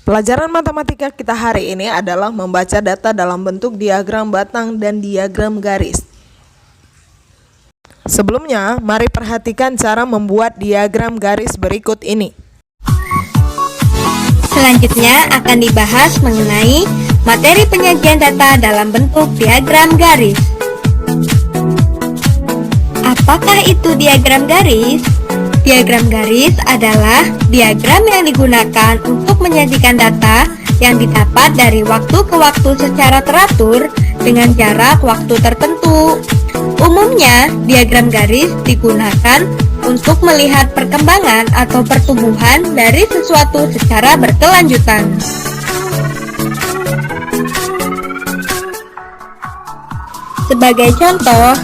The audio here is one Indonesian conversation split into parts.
Pelajaran matematika kita hari ini adalah membaca data dalam bentuk diagram batang dan diagram garis. Sebelumnya, mari perhatikan cara membuat diagram garis berikut ini. Selanjutnya akan dibahas mengenai materi penyajian data dalam bentuk diagram garis. Apakah itu diagram garis? Diagram garis adalah diagram yang digunakan untuk menyajikan data yang didapat dari waktu ke waktu secara teratur dengan jarak waktu tertentu. Umumnya, diagram garis digunakan untuk melihat perkembangan atau pertumbuhan dari sesuatu secara berkelanjutan. Sebagai contoh,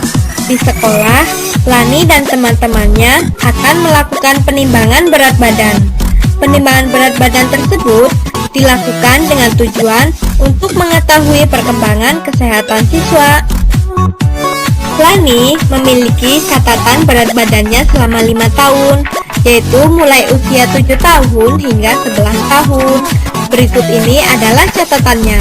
di sekolah, Lani dan teman-temannya akan melakukan penimbangan berat badan. Penimbangan berat badan tersebut dilakukan dengan tujuan untuk mengetahui perkembangan kesehatan siswa. Lani memiliki catatan berat badannya selama 5 tahun, yaitu mulai usia 7 tahun hingga 11 tahun. Berikut ini adalah catatannya.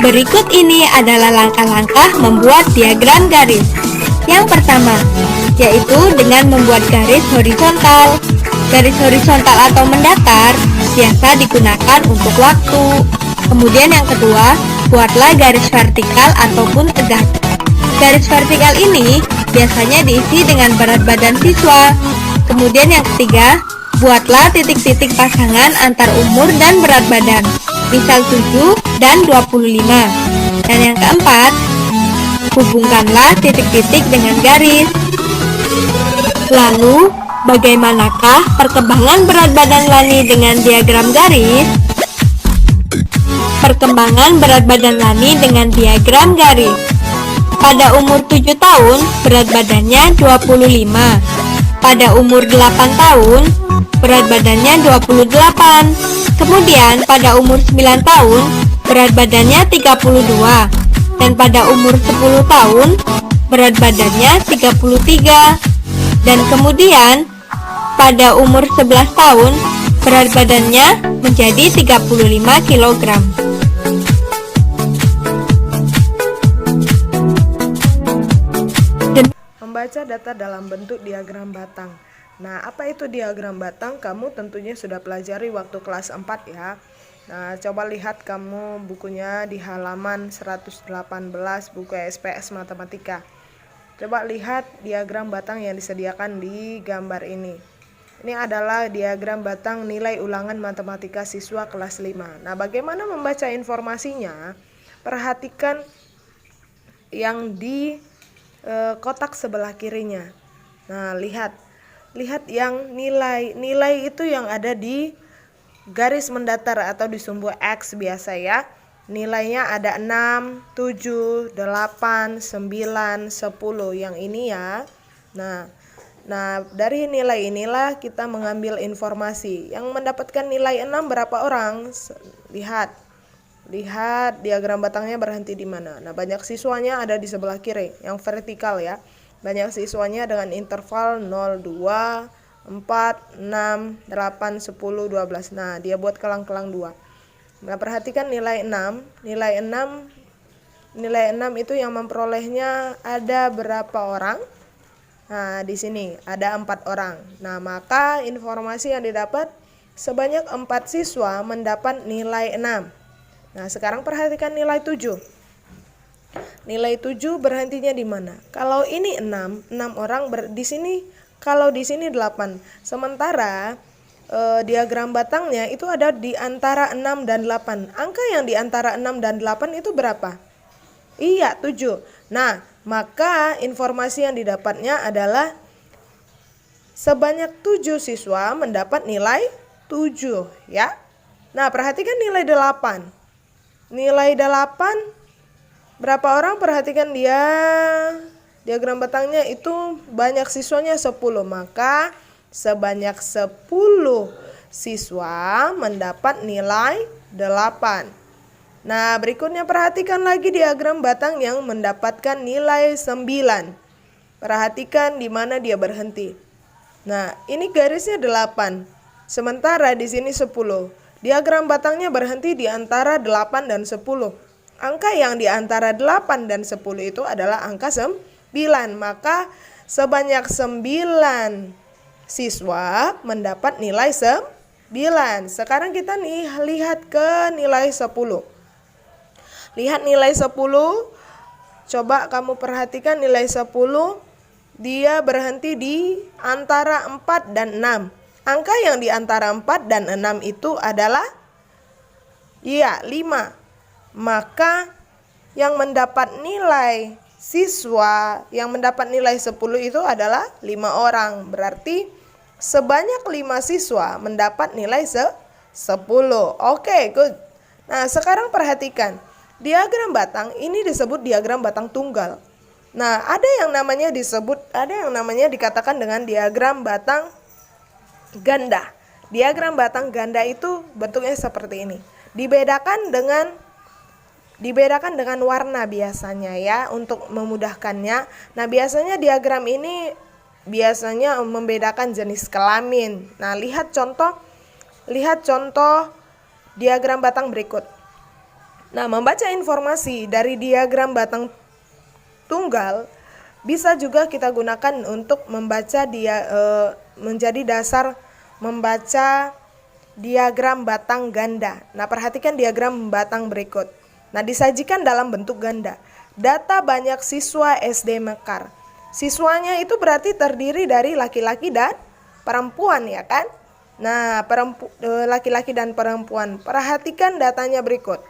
Berikut ini adalah langkah-langkah membuat diagram garis. Yang pertama, yaitu dengan membuat garis horizontal. Garis horizontal atau mendatar biasa digunakan untuk waktu. Kemudian yang kedua, buatlah garis vertikal ataupun tegak. Garis vertikal ini biasanya diisi dengan berat badan siswa. Kemudian yang ketiga, buatlah titik-titik pasangan antar umur dan berat badan, misal 7 dan 25. Dan yang keempat, hubungkanlah titik-titik dengan garis. Lalu, bagaimanakah perkembangan berat badan Lani dengan diagram garis? Perkembangan berat badan Lani dengan diagram garis. Pada umur 7 tahun, berat badannya 25. Pada umur 8 tahun, berat badannya 28. Kemudian pada umur 9 tahun, berat badannya 32. Dan pada umur 10 tahun, berat badannya 33. Dan kemudian pada umur 11 tahun, berat badannya menjadi 35 kg. Membaca data dalam bentuk diagram batang. Nah, apa itu diagram batang? Kamu tentunya sudah pelajari waktu kelas 4 ya. Nah, coba lihat kamu bukunya di halaman 118 buku SPS Matematika. Coba lihat diagram batang yang disediakan di gambar ini. Ini adalah diagram batang nilai ulangan matematika siswa kelas 5. Nah, bagaimana membaca informasinya? Perhatikan yang di kotak sebelah kirinya. Nah, lihat yang nilai itu yang ada di garis mendatar atau di sumbu X biasa ya. Nilainya ada 6, 7, 8, 9, 10 yang ini ya. Nah, dari nilai inilah kita mengambil informasi. Yang mendapatkan nilai 6 berapa orang? Lihat diagram batangnya berhenti di mana. Nah, banyak siswanya ada di sebelah kiri, yang vertikal ya. Banyak siswanya dengan interval 0, 2, 4, 6, 8, 10, 12. Nah, dia buat kelang-kelang 2. Nah, perhatikan nilai 6. Nilai 6 itu yang memperolehnya ada berapa orang? Nah, di sini ada 4 orang. Nah, maka informasi yang didapat sebanyak 4 siswa mendapat nilai 6. Nah, sekarang perhatikan nilai 7. Nilai 7 berhentinya di mana? Kalau ini 6 orang di sini, kalau di sini 8. Sementara diagram batangnya itu ada di antara 6 dan 8. Angka yang di antara 6 dan 8 itu berapa? Iya, 7. Nah, maka informasi yang didapatnya adalah sebanyak 7 siswa mendapat nilai 7 ya. Nah, perhatikan nilai 8. Nilai 8 berapa orang? Perhatikan dia diagram batangnya itu banyak siswanya 10. Maka sebanyak 10 siswa mendapat nilai 8. Nah, berikutnya perhatikan lagi diagram batang yang mendapatkan nilai 9. Perhatikan di mana dia berhenti. Nah, ini garisnya 8. Sementara di sini 10. Diagram batangnya berhenti di antara 8 dan 10. Angka yang di antara 8 dan 10 itu adalah angka 9. Maka sebanyak 9 siswa mendapat nilai 9. Sekarang kita lihat ke nilai 10. Lihat nilai 10. Coba kamu perhatikan nilai 10. Dia berhenti di antara 4 dan 6. Angka yang di antara 4 dan 6 itu adalah 5. Maka yang mendapat nilai siswa yang mendapat nilai 10 itu adalah 5 orang. Berarti sebanyak 5 siswa mendapat nilai 10. Oke, good. Nah, sekarang perhatikan. Diagram batang ini disebut diagram batang tunggal. Nah, ada yang namanya dikatakan dengan diagram batang ganda. Diagram batang ganda itu bentuknya seperti ini. Dibedakan dengan warna biasanya ya untuk memudahkannya. Nah, biasanya diagram ini biasanya membedakan jenis kelamin. Nah, lihat contoh diagram batang berikut. Nah, membaca informasi dari diagram batang tunggal bisa juga kita gunakan untuk membaca menjadi dasar membaca diagram batang ganda. Nah, perhatikan diagram batang berikut. Nah, disajikan dalam bentuk ganda. Data banyak siswa SD Mekar. Siswanya itu berarti terdiri dari laki-laki dan perempuan ya kan? Nah, laki-laki dan perempuan. Perhatikan datanya berikut.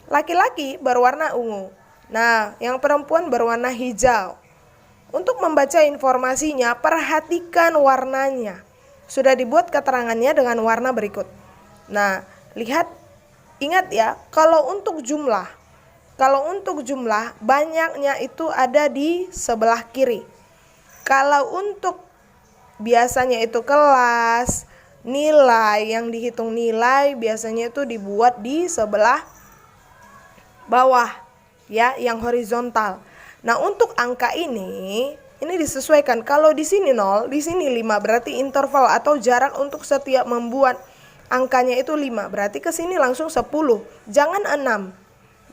Laki-laki berwarna ungu. Nah, yang perempuan berwarna hijau. Untuk membaca informasinya, perhatikan warnanya. Sudah dibuat keterangannya dengan warna berikut. Nah, ingat ya, kalau untuk jumlah banyaknya itu ada di sebelah kiri. Kalau untuk biasanya itu kelas, nilai yang dihitung nilai biasanya itu dibuat di sebelah bawah ya, yang horizontal. Nah, untuk angka ini disesuaikan. Kalau di sini 0, di sini 5, berarti interval atau jarak untuk setiap membuat angkanya itu 5. Berarti ke sini langsung 10. Jangan 6.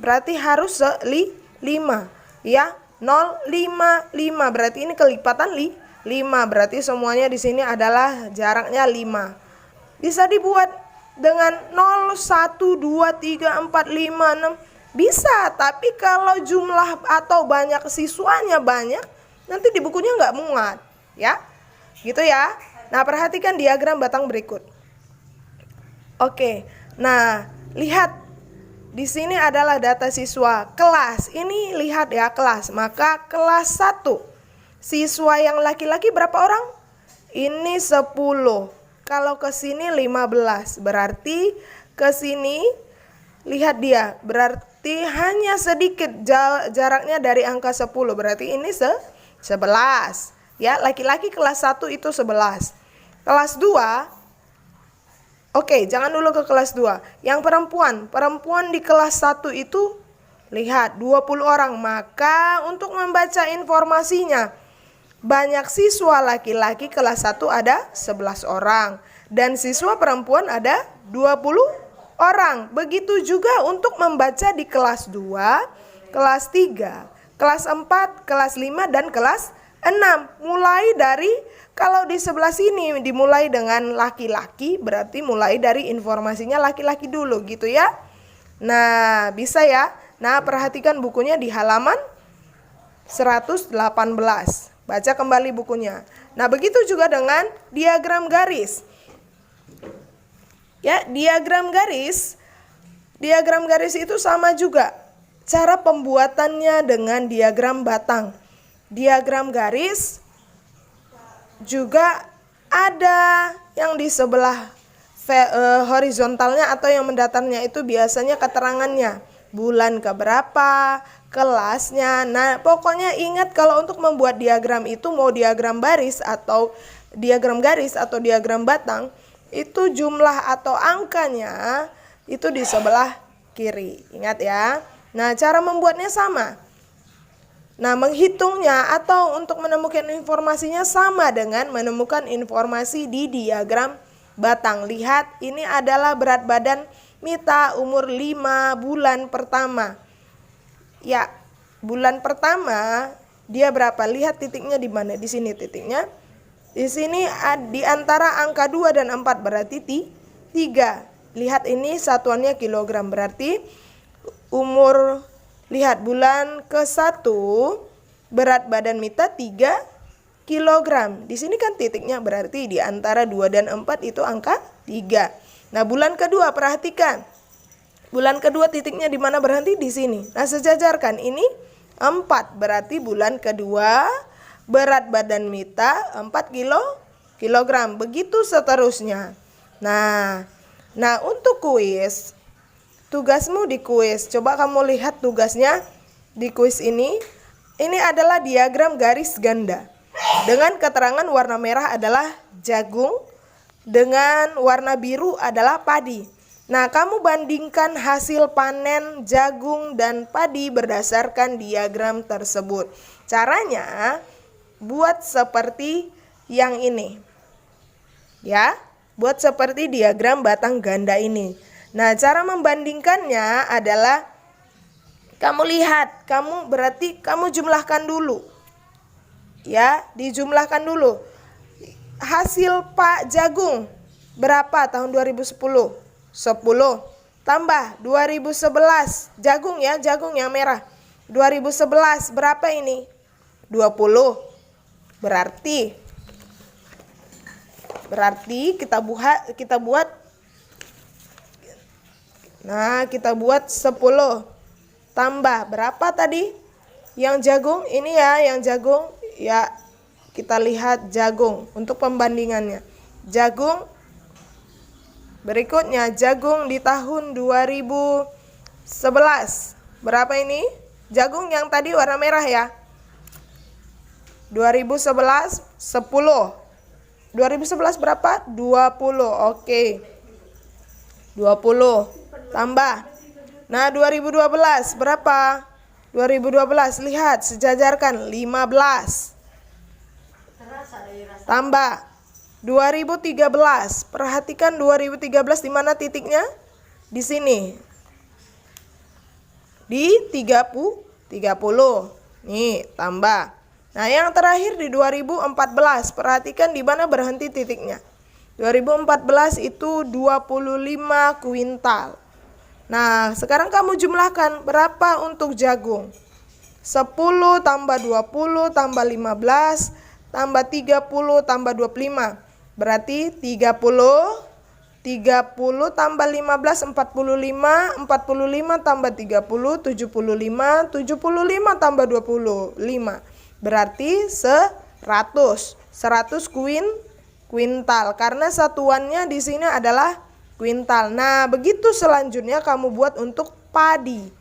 Berarti harus 5 ya. 0 5 5 berarti ini kelipatan 5. Berarti semuanya di sini adalah jaraknya 5. Bisa dibuat dengan 0 1 2 3 4 5 6. Bisa, tapi kalau jumlah atau banyak siswanya banyak, nanti di bukunya nggak muat, ya, gitu ya. Nah, perhatikan diagram batang berikut. Oke, nah lihat di sini adalah data siswa kelas. Ini lihat ya kelas. Maka kelas 1 siswa yang laki-laki berapa orang? Ini 10. Kalau ke sini 15, berarti ke sini lihat dia, berarti hanya sedikit jaraknya dari angka 10. Berarti ini 11. Ya, laki-laki kelas 1 itu 11. Kelas 2. Oke, jangan dulu ke kelas 2. Yang perempuan di kelas 1 itu lihat 20 orang. Maka untuk membaca informasinya, banyak siswa laki-laki kelas 1 ada 11 orang dan siswa perempuan ada 20 orang. Begitu juga untuk membaca di kelas 2, kelas 3, kelas 4, kelas 5, dan kelas 6. Mulai dari, kalau di sebelah sini dimulai dengan laki-laki, berarti mulai dari informasinya laki-laki dulu gitu ya. Nah, bisa ya. Nah, perhatikan bukunya di halaman 118. Baca kembali bukunya. Nah, begitu juga dengan diagram garis. Ya, diagram garis itu sama juga. Cara pembuatannya dengan diagram batang. Diagram garis juga ada yang di sebelah horizontalnya atau yang mendatarnya itu biasanya keterangannya. Bulan keberapa, kelasnya. Nah, pokoknya ingat kalau untuk membuat diagram itu mau diagram baris atau diagram garis atau diagram batang, itu jumlah atau angkanya itu di sebelah kiri. Ingat ya. Nah, cara membuatnya sama. Nah, menghitungnya atau untuk menemukan informasinya sama dengan menemukan informasi di diagram batang. Lihat, ini adalah berat badan Mita umur 5 bulan pertama. Ya, bulan pertama dia berapa? Lihat titiknya di mana? Di sini titiknya. Di sini di antara angka 2 dan 4 berarti 3. Lihat ini satuannya kilogram, berarti umur, lihat bulan ke-1 berat badan Mita 3 kilogram. Di sini kan titiknya berarti di antara 2 dan 4 itu angka 3. Nah, bulan kedua perhatikan. Bulan kedua titiknya di mana berhenti? Di sini. Nah, sejajarkan ini 4, berarti bulan kedua berat badan Mita 4 kilogram. Begitu seterusnya. Nah, untuk kuis, tugasmu di kuis, coba kamu lihat tugasnya di kuis ini. Ini adalah diagram garis ganda. Dengan keterangan warna merah adalah jagung, dengan warna biru adalah padi. Nah, kamu bandingkan hasil panen jagung dan padi berdasarkan diagram tersebut. Caranya, buat seperti yang ini. Ya, buat seperti diagram batang ganda ini. Nah, cara membandingkannya adalah kamu lihat, kamu jumlahkan dulu. Ya, dijumlahkan dulu. Hasil Pak Jagung berapa tahun 2010? 10 tambah 2011 jagung ya, jagung yang merah. 2011 berapa ini? 20. Berarti kita buat Nah, kita buat 10 tambah berapa tadi? Yang jagung ini ya, yang jagung ya, kita lihat jagung untuk pembandingannya. Jagung berikutnya, jagung di tahun 2011. Berapa ini? Jagung yang tadi warna merah ya. 2011 10. 2011 berapa? 20. Oke. 20 tambah. Nah, 2012 berapa? 2012 lihat, sejajarkan 15. Tambah 2013. Perhatikan 2013 di mana titiknya? Di sini. Di 30. Nih, tambah. Nah, yang terakhir di 2014. Perhatikan di mana berhenti titiknya. 2014 itu 25 kuintal. Nah, sekarang kamu jumlahkan berapa untuk jagung? 10 tambah 20 tambah 15 tambah 30 tambah 25. Berarti 30 tambah 15 45, 45 tambah 30 75, 75 tambah 25. Berarti 100 kuintal karena satuannya di sini adalah kuintal. Nah, begitu selanjutnya kamu buat untuk padi.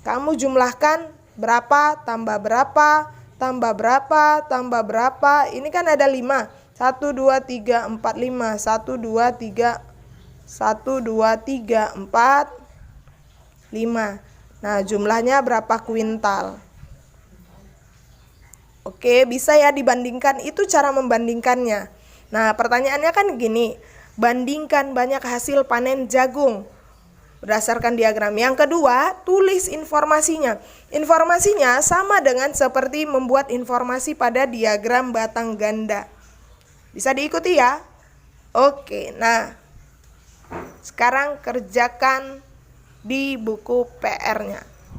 Kamu jumlahkan berapa tambah berapa tambah berapa tambah berapa. Ini kan ada 5. 1 2 3 4 5. 1 2 3 4 5. Nah, jumlahnya berapa kuintal? Oke, bisa ya dibandingkan. Itu cara membandingkannya. Nah, pertanyaannya kan gini. Bandingkan banyak hasil panen jagung berdasarkan diagram. Yang kedua, tulis informasinya. Informasinya sama dengan seperti membuat informasi pada diagram batang ganda. Bisa diikuti ya? Oke, nah sekarang kerjakan di buku PR-nya.